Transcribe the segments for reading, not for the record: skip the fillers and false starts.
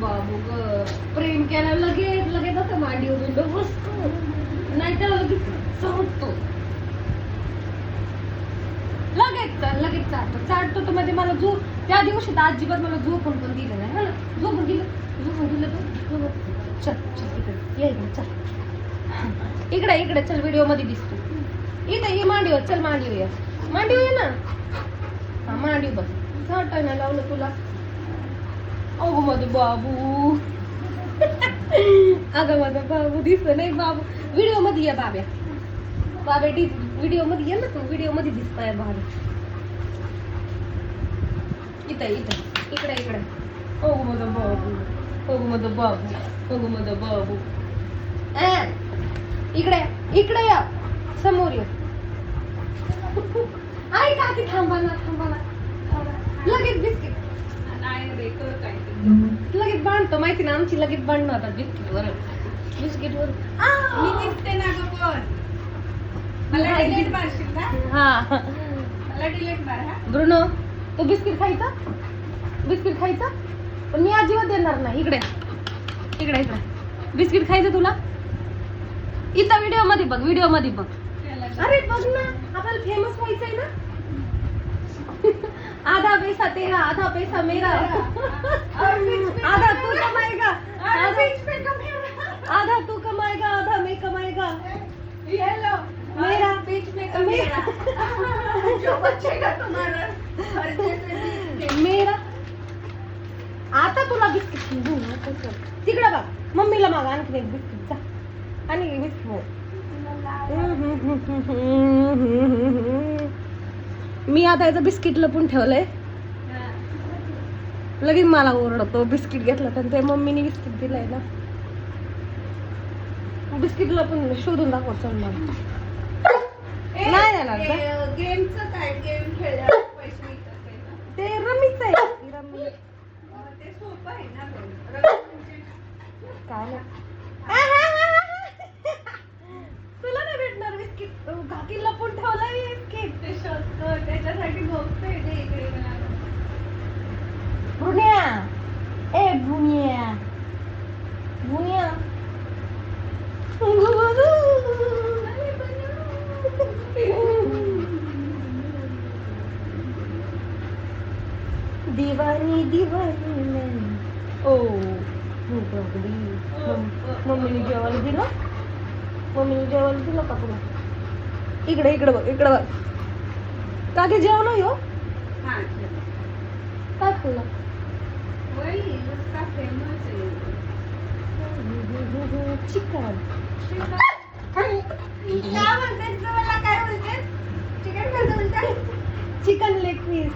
बाबू ग प्रेम केला लगेच लगेच असं मांडी उभी बसतो, नाही तर लगेच चाटतो, लगेच चाटतो तर म्हणजे मला झोप त्या दिवशी तर अजिबात मला झोपून पण दिलं नाही हा ना, झोपून दिलं तर चल इकडे ये चल इकडे चल व्हिडिओ मध्ये दिसतो इथं ये मांडीवर चल मांडीवर ये ना हा मांडीव बस झाटायला लावलं तुला अगो माझं बाबू अगं माझा बाबू दिसत नाही बाबू व्हिडिओ मध्ये ये बाब्या व्हिडिओ मध्ये ये ना तू व्हिडिओ मध्ये दिसताय बाबा इकडे अगो माझं बाबू इकडे या समोर ये आई काकी थांबा ना लगेच बिस्किट लगेच बांधतो माहिती ना आमची लगेच बांधणार आता बिस्किट वर मी दिसते ना ग पण मला डिलीट मारशील का? हा मला डिलीट मार हा. ब्रुनो तो बिस्किट खायचा पण मी अजिबात देणार नाही इकडे बिस्किट खायचं तुला इथं व्हिडिओ मध्ये बघ अरे बघ ना आपल्याला फेमस व्हायचंय ना आधा पैसा तेरा आधा पैसा मेरा आधा तू कमाएगा आधा तू कमाएगा आधा मैं कमाएगा ये लो मेरा बीच में का मेरा जो बचेगा तुम्हारा खर्चे से मेरा आता तुला बिस्किट तिकडे बघ मम्मीला माग आणखी एक बिस्किट चा आणि बिस्किट मी आता याचं बिस्किट लपून ठेवलंय लगेच मला ओरडतो बिस्किट घेतलं तर ते मम्मीने बिस्किट दिलंय ना बिस्किट लपून शोधून दाखव चल मला नाही येणार का? गेमचं काय गेम खेळल्यावर पैसे मिळतात ते ना? ते रमीच आहे रमी ते सोपं आहे ना गं. काय नाही तुला नाही भेटणार बिस्किट काकी लपून ठेवलंय बिस्किट ते शोधतो त्याच्यासाठी बघतोय ते इकडे मला. भुनिया दीवानी मैं ओ भूक लागली मम्मीने जेवायला दिलं का तुला इकडे बघ का की जेवण हो हा, काय खाल्लं वही उसका फेमस है. चिकन काय म्हणतेस तू मला काय बोलतेस? चिकन कसं बोलतेस? Chicken leg piece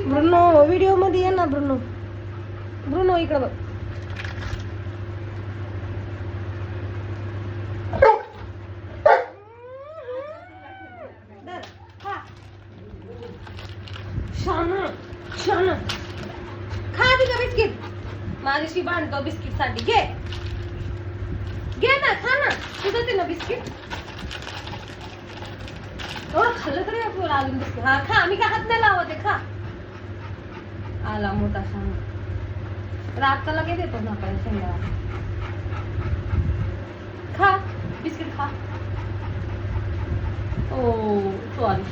Bruno video मध्ये ये ना ब्रुनो इकडे बघ शाना खा का बिस्किट माझ्याशी बांधतो बिस्किट साठी घे ना खा ना तुझं ते ना बिस्किट एवढं खाल्लं तरी आपल्याला अजून बिस्किट हा खा मी काय हात नाही लावत आहे खा आला मोठा शाना रातला काय देतो ना काय शेंगा खा बिस्किट खा ओ सॉरी